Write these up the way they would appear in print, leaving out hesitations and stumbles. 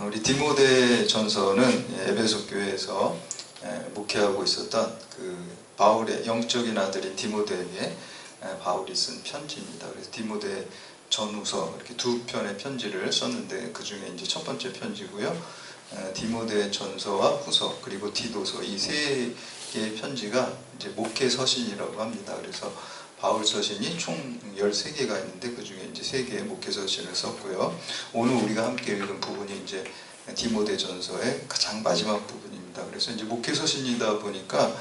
우리 디모데 전서는 에베소 교회에서 목회하고 있었던 그 바울의 영적인 아들인 디모데에게 바울이 쓴 편지입니다. 그래서 디모데 전후서 이렇게 두 편의 편지를 썼는데 그 중에 이제 첫 번째 편지고요. 디모데 전서와 후서 그리고 디도서 이 세 개의 편지가 이제 목회 서신이라고 합니다. 그래서 바울 서신이 총 13개가 있는데 그 중에 이제 3개의 목회 서신을 썼고요. 오늘 우리가 함께 읽은 부분이 이제 디모데 전서의 가장 마지막 부분입니다. 그래서 이제 목회 서신이다 보니까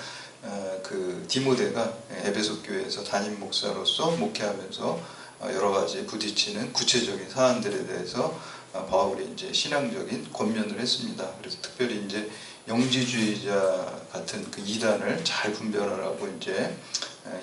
그 디모데가 에베소 교회에서 담임 목사로서 목회하면서 여러 가지 부딪히는 구체적인 사안들에 대해서 바울이 이제 신앙적인 권면을 했습니다. 그래서 특별히 이제 영지주의자 같은 그 이단을 잘 분별하라고 이제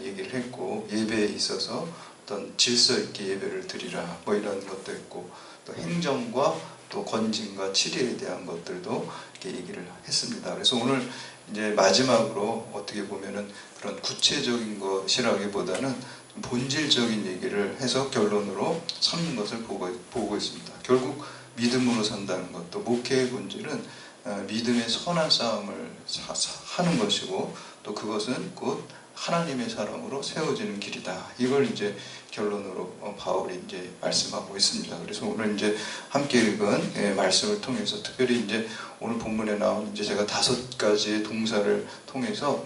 얘기를 했고, 예배에 있어서 어떤 질서 있게 예배를 드리라 뭐 이런 것도 했고, 또 행정과 또 건진과 치리에 대한 것들도 이렇게 얘기를 했습니다. 그래서 오늘 이제 마지막으로 어떻게 보면은 그런 구체적인 것이라기보다는 좀 본질적인 얘기를 해서 결론으로 삼는 것을 보고 있습니다. 결국 믿음으로 산다는 것, 또 목회의 본질은 믿음의 선한 싸움을 하는 것이고, 또 그것은 곧 하나님의 사람으로 세워지는 길이다. 이걸 이제 결론으로 바울이 이제 말씀하고 있습니다. 그래서 오늘 이제 함께 읽은 말씀을 통해서 특별히 이제 오늘 본문에 나온 이제 제가 5가지의 동사를 통해서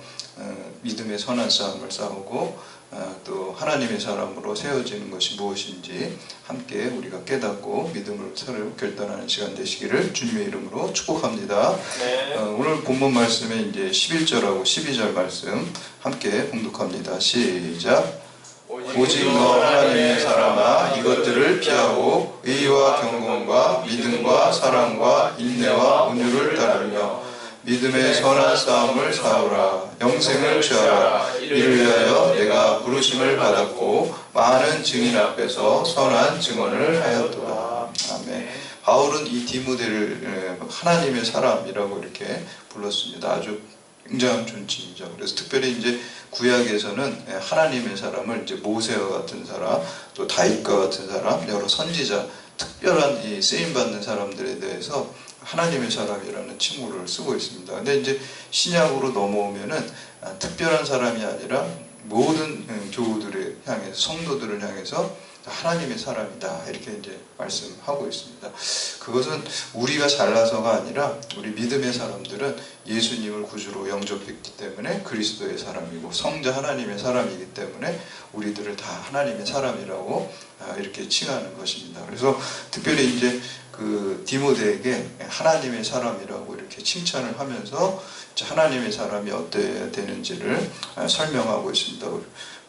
믿음의 선한 싸움을 싸우고 또 하나님의 사람으로 세워지는 것이 무엇인지 함께 우리가 깨닫고 믿음을 새로 결단하는 시간 되시기를 주님의 이름으로 축복합니다. 네. 오늘 본문 말씀에 이제 11절하고 12절 말씀 함께 봉독합니다. 시작. 오직 너 하나님의 사람아 이것들을 피하고 의와 경건과 믿음과 사랑과 인내와 온유를 따르며 믿음의 선한 싸움을 싸우라. 영생을 취하라. 이를 위하여 내가 부르심을 받았고 많은 증인 앞에서 선한 증언을 하였도다. 아멘. 바울은 이 디모데를 하나님의 사람이라고 이렇게 불렀습니다. 아주 굉장한 존칭이죠. 그래서 특별히 이제 구약에서는 하나님의 사람을 이제 모세와 같은 사람, 또 다윗과 같은 사람, 여러 선지자, 특별한 이 쓰임 받는 사람들에 대해서 하나님의 사람이라는 칭호를 쓰고 있습니다. 근데 이제 신약으로 넘어오면은 특별한 사람이 아니라 모든 교우들을 향해서, 성도들을 향해서 하나님의 사람이다 이렇게 이제 말씀하고 있습니다. 그것은 우리가 잘나서가 아니라 우리 믿음의 사람들은 예수님을 구주로 영접했기 때문에 그리스도의 사람이고 성자 하나님의 사람이기 때문에 우리들을 다 하나님의 사람이라고 이렇게 칭하는 것입니다. 그래서 특별히 이제 그 디모데에게 하나님의 사람이라고 이렇게 칭찬을 하면서 하나님의 사람이 어때야 되는지를 설명하고 있습니다.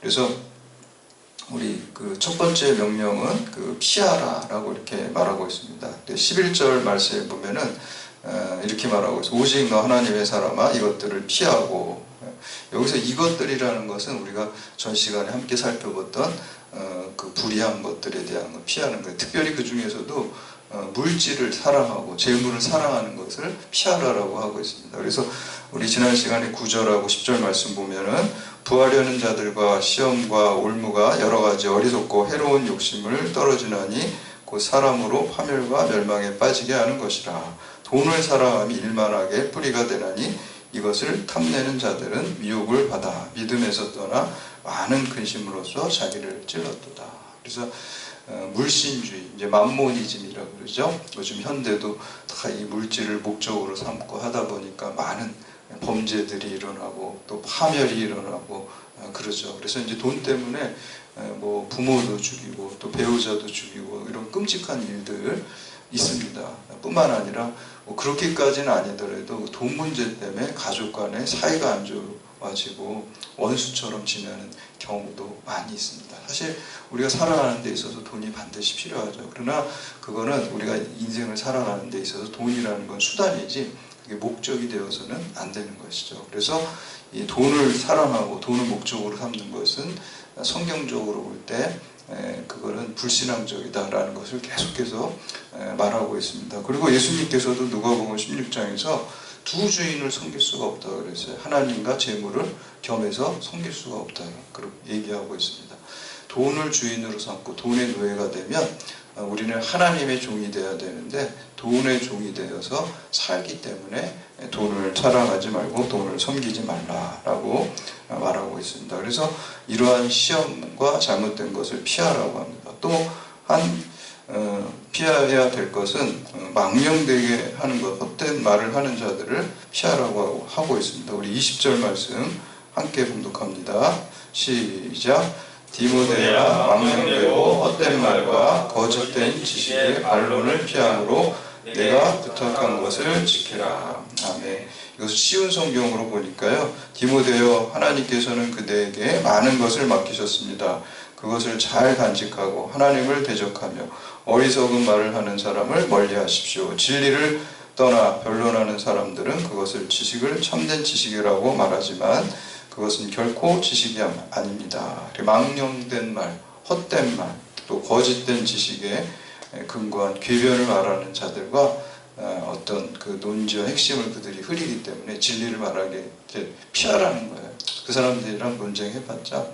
그래서 우리 그 첫 번째 명령은 그 피하라라고 이렇게 말하고 있습니다. 11절 말씀에 보면은 이렇게 말하고 있어요. 오직 너 하나님의 사람아 이것들을 피하고. 여기서 이것들이라는 것은 우리가 전 시간에 함께 살펴봤던 그 불의한 것들에 대한 것, 피하는 것. 특별히 그 중에서도 물질을 사랑하고 재물을 사랑하는 것을 피하라라고 하고 있습니다. 그래서 우리 지난 시간에 9절하고 10절 말씀 보면은 부하려는 자들과 시험과 올무가 여러 가지 어리석고 해로운 욕심을 떨어지나니 곧 사람으로 파멸과 멸망에 빠지게 하는 것이라. 돈을 사랑함이 일만하게 뿌리가 되나니 이것을 탐내는 자들은 미혹을 받아 믿음에서 떠나 많은 근심으로써 자기를 찔렀도다. 그래서 물신주의, 이제 맘모니즘이라고 그러죠. 요즘 현대도 다 이 물질을 목적으로 삼고 하다 보니까 많은 범죄들이 일어나고 또 파멸이 일어나고 그러죠. 그래서 이제 돈 때문에 뭐 부모도 죽이고 또 배우자도 죽이고 이런 끔찍한 일들 있습니다. 뿐만 아니라 뭐 그렇게까지는 아니더라도 돈 문제 때문에 가족 간에 사이가 안 좋아지고 원수처럼 지내는 경우도 많이 있습니다. 사실 우리가 살아가는 데 있어서 돈이 반드시 필요하죠. 그러나 그거는 우리가 인생을 살아가는 데 있어서 돈이라는 건 수단이지 그게 목적이 되어서는 안 되는 것이죠. 그래서 이 돈을 사랑하고 돈을 목적으로 삼는 것은 성경적으로 볼 때 그거는 불신앙적이다라는 것을 계속해서 말하고 있습니다. 그리고 예수님께서도 누가복음 16장에서 두 주인을 섬길 수가 없다고 그랬어요. 하나님과 재물을 겸해서 섬길 수가 없다 그렇게 얘기하고 있습니다. 돈을 주인으로 삼고 돈의 노예가 되면 우리는 하나님의 종이 되어야 되는데 돈의 종이 되어서 살기 때문에 돈을 사랑하지 말고 돈을 섬기지 말라라고 말하고 있습니다. 그래서 이러한 시험과 잘못된 것을 피하라고 합니다. 또한 피해야 될 것은 망령되게 하는 것, 헛된 말을 하는 자들을 피하라고 하고 있습니다. 우리 20절 말씀 함께 봉독합니다. 시작. 디모데야, 망령되고 헛된 말과 거짓된 지식의 반론을 피함으로 내가 부탁한 것을 지키라. 아멘. 이것을 쉬운 성경으로 보니까요, 디모데여, 하나님께서는 그대에게 많은 것을 맡기셨습니다. 그것을 잘 간직하고 하나님을 대적하며 어리석은 말을 하는 사람을 멀리하십시오. 진리를 떠나 변론하는 사람들은 그것을 참된 지식이라고 말하지만 그것은 결코 지식이 아닙니다. 망령된 말, 헛된 말, 또 거짓된 지식에 근거한 궤변을 말하는 자들과 어떤 그 논지와 핵심을 그들이 흐리기 때문에 진리를 말하게 피하라는 거예요. 그 사람들이랑 논쟁해봤자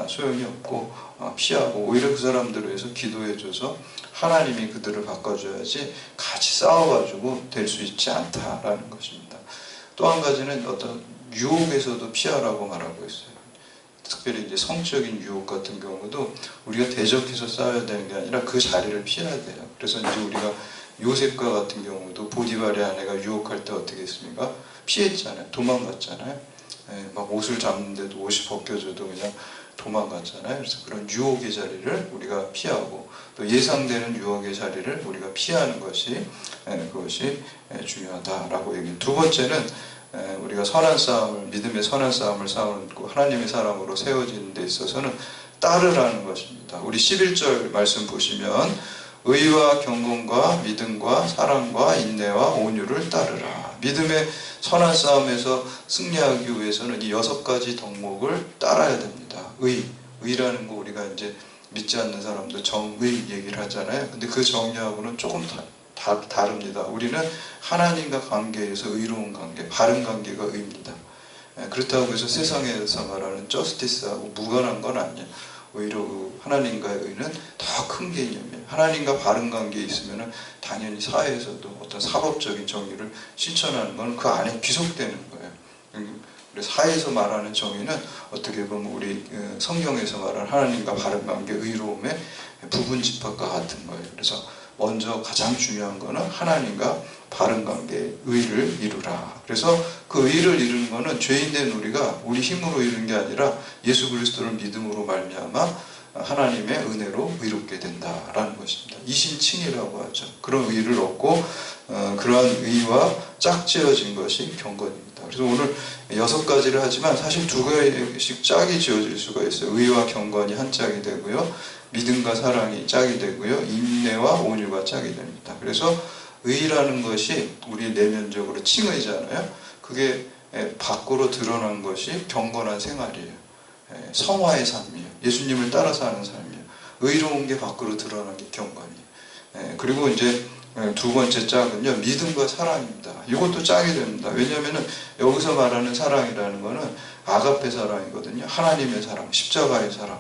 소용이 없고 피하고, 오히려 그 사람들을 위해서 기도해줘서 하나님이 그들을 바꿔줘야지 같이 싸워가지고 될 수 있지 않다라는 것입니다. 또 한 가지는 어떤 유혹에서도 피하라고 말하고 있어요. 특별히 이제 성적인 유혹 같은 경우도 우리가 대적해서 싸워야 되는 게 아니라 그 자리를 피해야 돼요. 그래서 이제 우리가 요셉과 같은 경우도 보디발의 아내가 유혹할 때 어떻게 했습니까? 피했잖아요. 도망갔잖아요. 막 옷을 잡는데도 옷이 벗겨져도 그냥 도망갔잖아요. 그래서 그런 유혹의 자리를 우리가 피하고, 또 예상되는 유혹의 자리를 우리가 피하는 것이 그것이 중요하다라고 얘기해요. 두 번째는 우리가 선한 싸움을, 믿음의 선한 싸움을 싸우고 하나님의 사람으로 세워지는 데 있어서는 따르라는 것입니다. 우리 11절 말씀 보시면 의와 경건과 믿음과 사랑과 인내와 온유를 따르라. 믿음의 선한 싸움에서 승리하기 위해서는 이 6가지 덕목을 따라야 됩니다. 의라는 거 우리가 이제 믿지 않는 사람도 정의 얘기를 하잖아요. 근데 그 정의하고는 조금 다릅니다. 우리는 하나님과 관계에서 의로운 관계, 바른 관계가 의입니다. 그렇다고 해서 세상에서 말하는 저스티스하고 무관한 건 아니에요. 오히려 하나님과의 의는 더 큰 개념이에요. 하나님과 바른 관계에 있으면 당연히 사회에서도 어떤 사법적인 정의를 실천하는 건 그 안에 귀속되는 거예요. 그래서 사회에서 말하는 정의는 어떻게 보면 우리 성경에서 말하는 하나님과 바른 관계, 의로움의 부분 집합과 같은 거예요. 그래서 먼저 가장 중요한 거는 하나님과 바른 관계의 의를 이루라. 그래서 그 의를 이루는 거는 죄인된 우리가 우리 힘으로 이루는 게 아니라 예수 그리스도를 믿음으로 말미암아 하나님의 은혜로 의롭게 된다라는 것입니다. 이신칭이라고 하죠. 그런 의를 얻고 그러한 의와 짝지어진 것이 경건입니다. 그래서 오늘 6가지를 하지만 사실 2개씩 짝이 지어질 수가 있어요. 의와 경건이 한 짝이 되고요, 믿음과 사랑이 짝이 되고요, 인내와 온유가 짝이 됩니다. 그래서 의라는 것이 우리 내면적으로 칭의잖아요. 그게 밖으로 드러난 것이 경건한 생활이에요. 성화의 삶이에요. 예수님을 따라서 하는 삶이에요. 의로운 게 밖으로 드러난 게 경건이에요. 그리고 이제 2번째 짝은요, 믿음과 사랑입니다. 이것도 짝이 됩니다. 왜냐하면 여기서 말하는 사랑이라는 거는 아가페 사랑이거든요. 하나님의 사랑, 십자가의 사랑,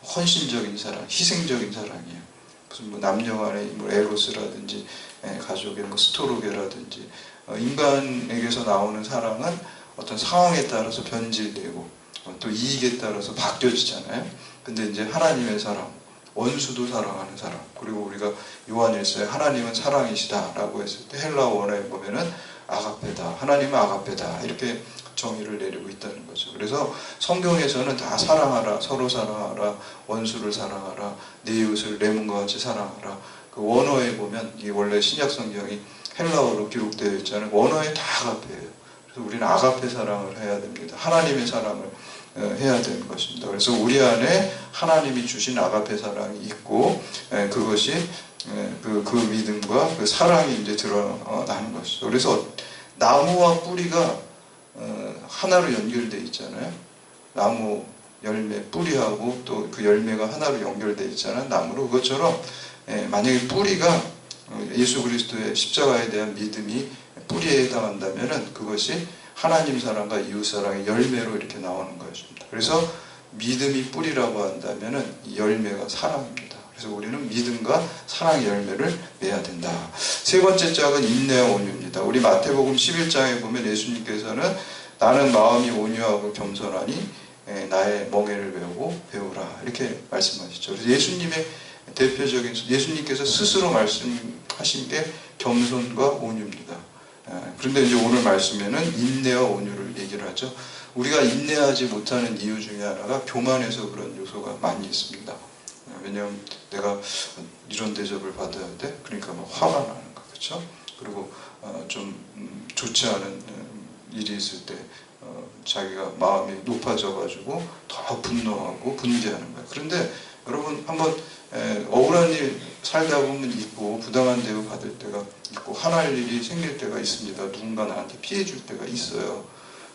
헌신적인 사랑, 희생적인 사랑이에요. 무슨 뭐 남녀 간의 뭐 에로스라든지 가족의 뭐 스토로게라든지 인간에게서 나오는 사랑은 어떤 상황에 따라서 변질되고 또 이익에 따라서 바뀌어지잖아요. 근데 이제 하나님의 사랑, 원수도 사랑하는 사랑, 그리고 우리가 요한일서에 하나님은 사랑이시다라고 했을 때 헬라어 원어에 보면은 아가페다, 하나님은 아가페다, 이렇게 정의를 내리고 있다는 거죠. 그래서 성경에서는 다 사랑하라, 서로 사랑하라, 원수를 사랑하라, 내 이웃을 내 몸과 같이 사랑하라. 그 원어에 보면, 이 원래 신약 성경이 헬라어로 기록되어 있잖아요. 원어에 다 아가페예요. 그래서 우리는 아가페 사랑을 해야 됩니다. 하나님의 사랑을 해야 되는 것입니다. 그래서 우리 안에 하나님이 주신 아가페 사랑이 있고, 그것이 그 믿음과 그 사랑이 이제 드러나는 것이죠. 그래서 나무와 뿌리가 하나로 연결되어 있잖아요. 나무 열매, 뿌리하고 또 그 열매가 하나로 연결되어 있잖아요. 나무로. 그것처럼 만약에 뿌리가 예수 그리스도의 십자가에 대한 믿음이 뿌리에 해당한다면 그것이 하나님 사랑과 이웃 사랑의 열매로 이렇게 나오는 것입니다. 그래서 믿음이 뿌리라고 한다면 이 열매가 사랑입니다. 그래서 우리는 믿음과 사랑의 열매를 맺어야 된다. 세 번째 짝은 인내와 온유입니다. 우리 마태복음 11장에 보면 예수님께서는 나는 마음이 온유하고 겸손하니 나의 멍에를 배우라 이렇게 말씀하시죠. 그래서 예수님의 대표적인, 예수님께서 스스로 말씀하신 게 겸손과 온유입니다. 그런데 이제 오늘 말씀에는 인내와 온유를 얘기를 하죠. 우리가 인내하지 못하는 이유 중에 하나가 교만해서 그런 요소가 많이 있습니다. 왜냐하면 내가 이런 대접을 받아야 돼? 그러니까 막 화가 나는 거, 그렇죠? 그리고 좀 좋지 않은 일이 있을 때 자기가 마음이 높아져가지고 더 분노하고 분개하는 거예요. 그런데 여러분 한번 억울한 일 살다 보면 있고 부당한 대우 받을 때가 있고 화날 일이 생길 때가 있습니다. 누군가 나한테 피해 줄 때가 있어요.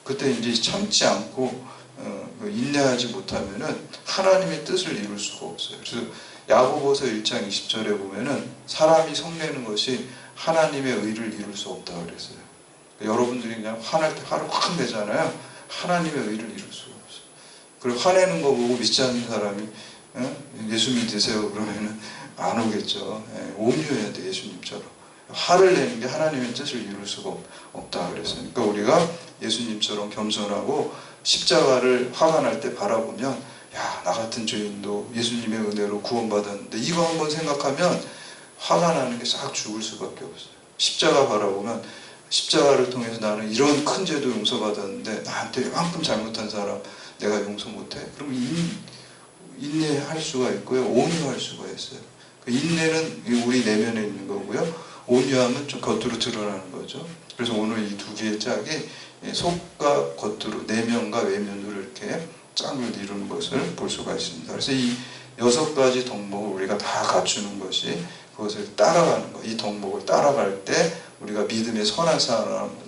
그때 이제 참지 않고 인내하지 못하면은 하나님의 뜻을 이룰 수가 없어요. 그래서 야고보서 1장 20절에 보면은 사람이 성내는 것이 하나님의 의를 이룰 수 없다 그랬어요. 여러분들이 그냥 화날 때 화를 확 내잖아요. 하나님의 의를 이룰 수가 없어요. 그리고 화내는 거 보고 믿지 않는 사람이 예수 믿으세요 그러면은 안 오겠죠. 온유해야 돼, 예수님처럼. 화를 내는 게 하나님의 뜻을 이룰 수가 없다 그랬어요. 그러니까 우리가 예수님처럼 겸손하고 십자가를 화가 날 때 바라보면 야, 나 같은 죄인도 예수님의 은혜로 구원받았는데 이거 한번 생각하면 화가 나는 게 싹 죽을 수밖에 없어요. 십자가 바라보면 십자가를 통해서 나는 이런 큰 죄도 용서받았는데 나한테 이만큼 잘못한 사람 내가 용서 못해? 그럼 인내할 수가 있고요. 온유할 수가 있어요. 그 인내는 우리 내면에 있는 거고요. 온유함은 좀 겉으로 드러나는 거죠. 그래서 오늘 이 두 개의 짝이 속과 겉으로, 내면과 외면으로 이렇게 짝을 이루는 것을 볼 수가 있습니다. 그래서 이 6가지 덕목을 우리가 다 갖추는 것이 그것을 따라가는 것, 이 덕목을 따라갈 때 우리가 믿음의 선한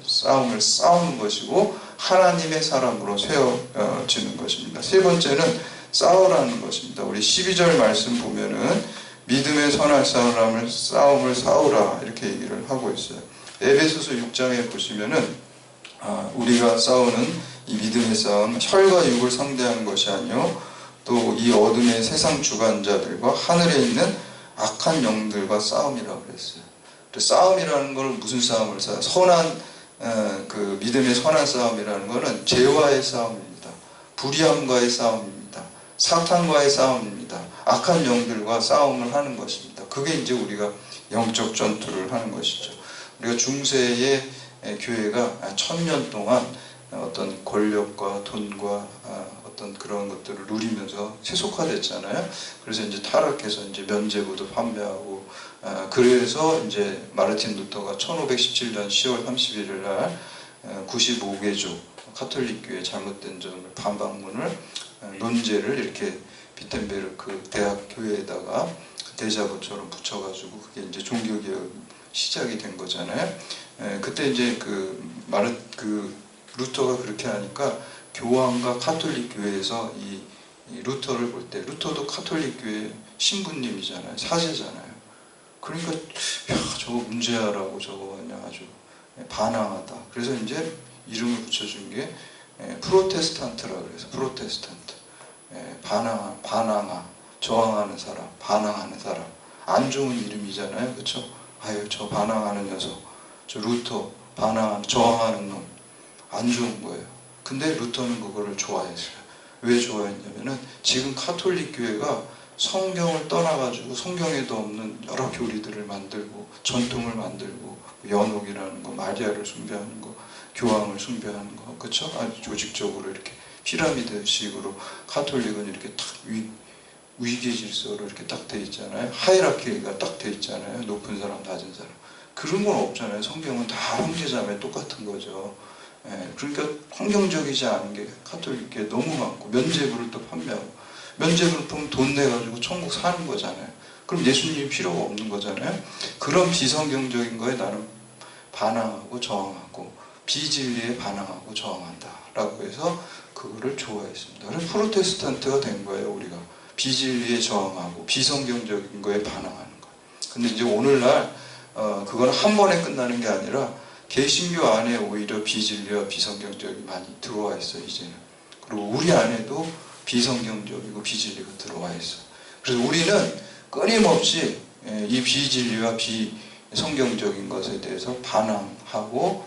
싸움을 싸우는 것이고 하나님의 사람으로 세워지는 것입니다. 세 번째는 싸우라는 것입니다. 우리 12절 말씀 보면은 믿음의 선한 싸움을 싸우라 이렇게 얘기를 하고 있어요. 에베소서 6장에 보시면은 우리가 싸우는 이 믿음의 싸움, 혈과 육을 상대하는 것이 아니요 또 이 어둠의 세상 주관자들과 하늘에 있는 악한 영들과 싸움이라고 그랬어요. 싸움이라는 걸 무슨 싸움을 싸요? 선한 그 믿음의 선한 싸움이라는 것은 죄와의 싸움입니다. 불의함과의 싸움입니다. 사탄과의 싸움입니다. 악한 영들과 싸움을 하는 것입니다. 그게 이제 우리가 영적 전투를 하는 것이죠. 우리가 중세의 교회가 1000년 동안 어떤 권력과 돈과 어떤 그런 것들을 누리면서 세속화됐잖아요. 그래서 이제 타락해서 이제 면죄부도 판매하고 그래서 이제 마르틴 루터가 1517년 10월 31일 날 95개조 카톨릭 교회 잘못된 점을 반박문을 논제를 이렇게 비텐베르크 대학 교회에다가 대자보처럼 붙여가지고 그게 이제 종교개혁 시작이 된 거잖아요. 그때 이제 루터가 그렇게 하니까 교황과 카톨릭 교회에서 이 루터를 볼 때, 루터도 카톨릭 교회 신부님이잖아요, 사제잖아요. 그러니까 야, 저거 문제야라고 저거 그냥 아주 반항하다. 그래서 이제 이름을 붙여준 게 프로테스탄트라고 그래서 프로테스탄트. 반항아, 저항하는 사람, 반항하는 사람. 안 좋은 이름이잖아요, 그렇죠? 아유, 저 반항하는 녀석, 저 루터, 저항하는 놈, 안 좋은 거예요. 근데 루터는 그거를 좋아했어요. 왜 좋아했냐면은 지금 카톨릭 교회가 성경을 떠나가지고 성경에도 없는 여러 교리들을 만들고 전통을 만들고 연옥이라는 거, 마리아를 숭배하는 거, 교황을 숭배하는 거, 그렇죠? 아주 조직적으로 이렇게 피라미드식으로 카톨릭은 이렇게 딱 위계 질서로 이렇게 딱 돼 있잖아요. 하이라키가 딱 돼 있잖아요. 높은 사람, 낮은 사람. 그런 건 없잖아요. 성경은 다 형제자매 똑같은 거죠. 그러니까 환경적이지 않은 게 카톨릭에 너무 많고 면죄부를 또 판매하고 면죄부를 보면 돈 내가지고 천국 사는 거잖아요. 그럼 예수님이 필요가 없는 거잖아요. 그런 비성경적인 거에 나는 반항하고 저항하고 비진리에 반항하고 저항한다 라고 해서 그거를 좋아했습니다. 그래서 프로테스탄트가 된 거예요. 우리가 비진리에 저항하고 비성경적인 거에 반항하는 거예요. 근데 이제 오늘날 그건 한 번에 끝나는 게 아니라 개신교 안에 오히려 비진리와 비성경적이 많이 들어와 있어요, 이제는. 그리고 우리 안에도 비성경적이고 비진리가 들어와 있어요. 그래서 우리는 끊임없이 이 비진리와 비성경적인 것에 대해서 반항하고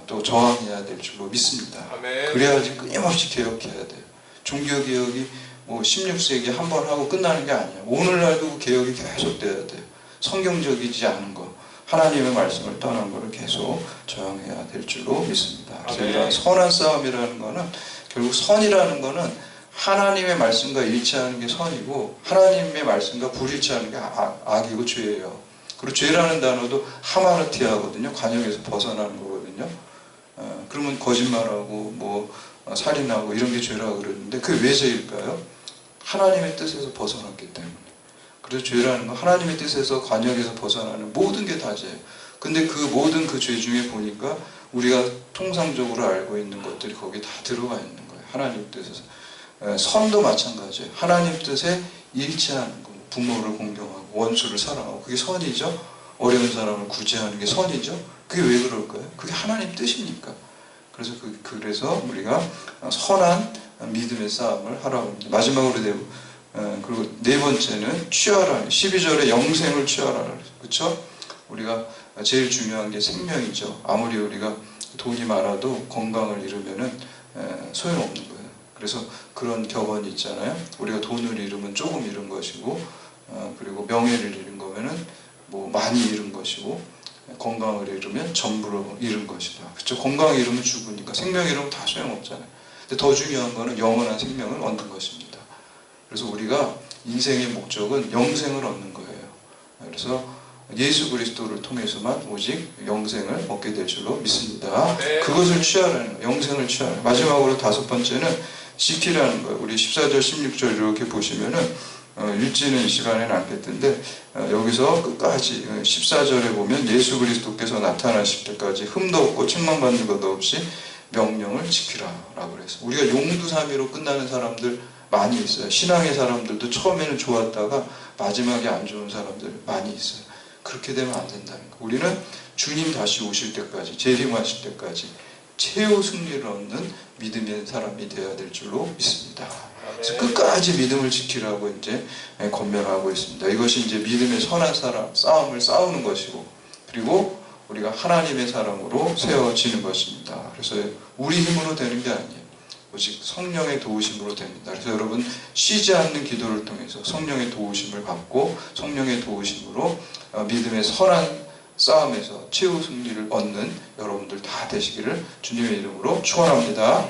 또 저항해야 될 줄로 믿습니다. 아멘. 그래야지 끊임없이 개혁해야 돼요. 종교개혁이 뭐 16세기 한 번 하고 끝나는 게 아니에요. 오늘날도 개혁이 계속돼야 돼요. 성경적이지 않은 거, 하나님의 말씀을 떠난 것을 계속 저항해야 될 줄로 믿습니다. 그래서 이런 선한 싸움이라는 거는 결국 선이라는 거는 하나님의 말씀과 일치하는 게 선이고 하나님의 말씀과 불일치하는 게 악이고 죄예요. 그리고 죄라는 단어도 하마르티아거든요. 관역에서 벗어나는 거거든요. 그러면 거짓말하고 뭐 살인하고 이런 게 죄라고 그러는데 그게 왜 죄일까요? 하나님의 뜻에서 벗어났기 때문에. 그래서 죄라는 건 하나님의 뜻에서 관역에서 벗어나는 모든 게 다 죄예요. 근데 그 모든 그 죄 중에 보니까 우리가 통상적으로 알고 있는 것들이 거기에 다 들어가 있는 거예요. 하나님 뜻에서. 선도 마찬가지예요. 하나님 뜻에 일치하는 거. 부모를 공경하고 원수를 사랑하고 그게 선이죠. 어려운 사람을 구제하는 게 선이죠. 그게 왜 그럴까요? 그게 하나님 뜻이니까. 그래서 우리가 선한 믿음의 싸움을 하라고 합니다. 마지막으로 그리고 네 번째는 취하라. 12절에 영생을 취하라. 그렇죠? 우리가 제일 중요한 게 생명이죠. 아무리 우리가 돈이 많아도 건강을 잃으면은 소용없는 거예요. 그래서 그런 격언이 있잖아요. 우리가 돈을 잃으면 조금 잃은 것이고, 그리고 명예를 잃은 거면은 뭐 많이 잃은 것이고, 건강을 잃으면 전부로 잃은 것이다. 그렇죠? 건강을 잃으면 죽으니까 생명 잃으면 다 소용없잖아요. 근데 더 중요한 거는 영원한 생명을 얻는 것입니다. 그래서 우리가 인생의 목적은 영생을 얻는 거예요. 그래서 예수 그리스도를 통해서만 오직 영생을 얻게 될 줄로 믿습니다. 네. 그것을 취하라는 거예요. 영생을 취하라. 마지막으로 다섯 번째는 지키라는 거예요. 우리 14절, 16절 이렇게 보시면은 읽지는 이 시간에는 않겠는데 여기서 끝까지 14절에 보면 예수 그리스도께서 나타나실 때까지 흠도 없고 책망받는 것도 없이 명령을 지키라라고 그래서 우리가 용두사미로 끝나는 사람들 많이 있어요. 신앙의 사람들도 처음에는 좋았다가 마지막에 안 좋은 사람들 많이 있어요. 그렇게 되면 안 된다는 거예요. 우리는 주님 다시 오실 때까지, 재림하실 때까지 최후 승리를 얻는 믿음의 사람이 되어야 될 줄로 믿습니다. 그래서 끝까지 믿음을 지키라고 이제 권면하고 있습니다. 이것이 이제 믿음의 선한 싸움을 싸우는 것이고, 그리고 우리가 하나님의 사람으로 세워지는 것입니다. 그래서 우리 힘으로 되는 게 아니에요. 오직 성령의 도우심으로 됩니다. 그래서 여러분 쉬지 않는 기도를 통해서 성령의 도우심을 받고 성령의 도우심으로 믿음의 선한 싸움에서 최후 승리를 얻는 여러분들 다 되시기를 주님의 이름으로 축원합니다.